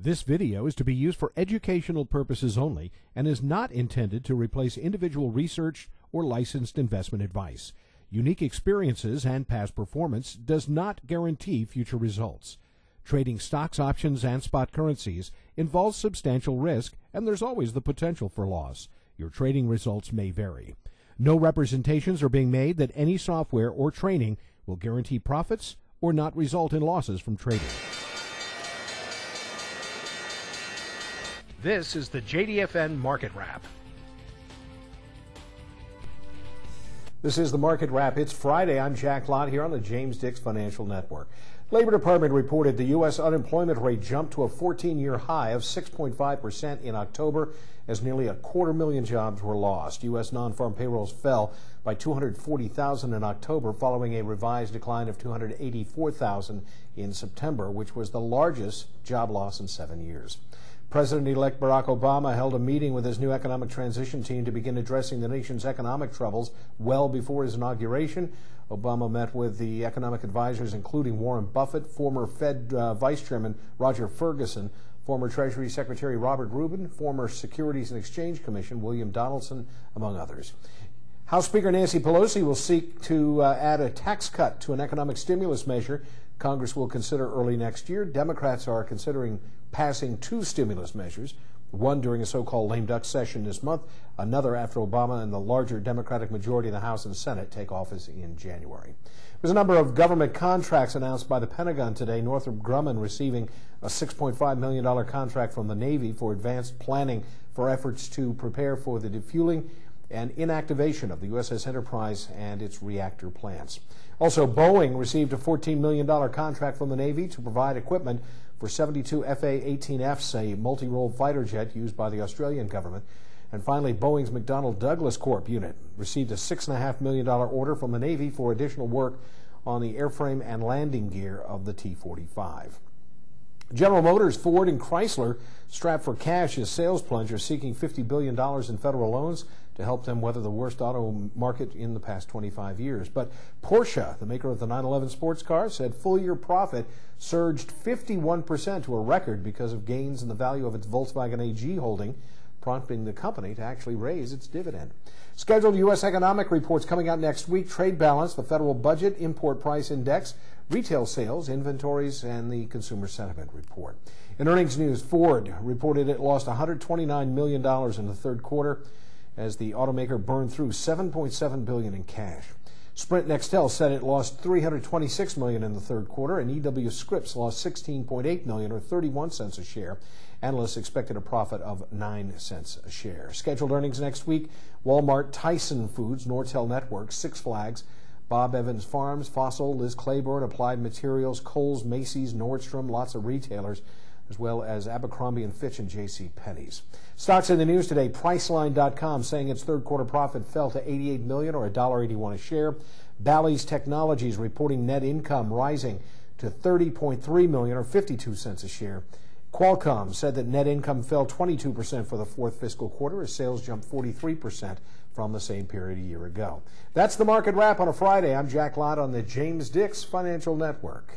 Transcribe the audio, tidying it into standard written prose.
This video is to be used for educational purposes only and is not intended to replace individual research or licensed investment advice. Unique experiences and past performance does not guarantee future results. Trading stocks, options, and spot currencies involves substantial risk, and there's always the potential for loss. Your trading results may vary. No representations are being made that any software or training will guarantee profits or not result in losses from trading. This is the JDfn Market Wrap. This is the Market Wrap. It's Friday. I'm Jack Lott here on the James Dix Financial Network. Labor Department reported the U.S. unemployment rate jumped to a 14-year high of 6.5% in October as nearly 250,000 jobs were lost. U.S. non-farm payrolls fell by 240,000 in October following a revised decline of 284,000 in September, which was the largest job loss in 7 years. President-elect Barack Obama held a meeting with his new economic transition team to begin addressing the nation's economic troubles well before his inauguration. Obama met with the economic advisors, including Warren Buffett, former Fed Vice Chairman Roger Ferguson, former Treasury Secretary Robert Rubin, former Securities and Exchange Commission William Donaldson, among others. House Speaker Nancy Pelosi will seek to add a tax cut to an economic stimulus measure Congress will consider early next year. Democrats are considering passing two stimulus measures, one during a so-called lame duck session this month, another after Obama and the larger Democratic majority in the House and Senate take office in January. There's a number of government contracts announced by the Pentagon today. Northrop Grumman receiving a $6.5 million contract from the Navy for advanced planning for efforts to prepare for the defueling and inactivation of the USS Enterprise and its reactor plants. Also, Boeing received a $14 million contract from the Navy to provide equipment for 72 FA-18Fs, a multi-role fighter jet used by the Australian government. And finally, Boeing's McDonnell Douglas Corp unit received a $6.5 million order from the Navy for additional work on the airframe and landing gear of the T-45. General Motors, Ford, and Chrysler, strapped for cash as sales plunge, are seeking $50 billion in federal loans to help them weather the worst auto market in the past 25 years. But Porsche, the maker of the 911 sports car, said full-year profit surged 51% to a record because of gains in the value of its Volkswagen AG holding, prompting the company to actually raise its dividend. Scheduled U.S. economic reports coming out next week: trade balance, the federal budget, import price index, retail sales, inventories, and the consumer sentiment report. In earnings news, Ford reported it lost $129 million in the third quarter as the automaker burned through $7.7 billion in cash. Sprint Nextel said it lost $326 million in the third quarter, and EW Scripps lost $16.8 million, or 31 cents a share. Analysts expected a profit of 9 cents a share. Scheduled earnings next week: Walmart, Tyson Foods, Nortel Networks, Six Flags, Bob Evans Farms, Fossil, Liz Claiborne, Applied Materials, Kohl's, Macy's, Nordstrom, lots of retailers, as well as Abercrombie & Fitch and J.C. Penney's. Stocks in the news today: Priceline.com saying its third quarter profit fell to $88 million, or $1.81 a share. Bally's Technologies reporting net income rising to $30.3 million, or 52 cents a share. Qualcomm said that net income fell 22% for the fourth fiscal quarter as sales jumped 43% from the same period a year ago. That's the Market Wrap on a Friday. I'm Jack Lott on the James Dix Financial Network.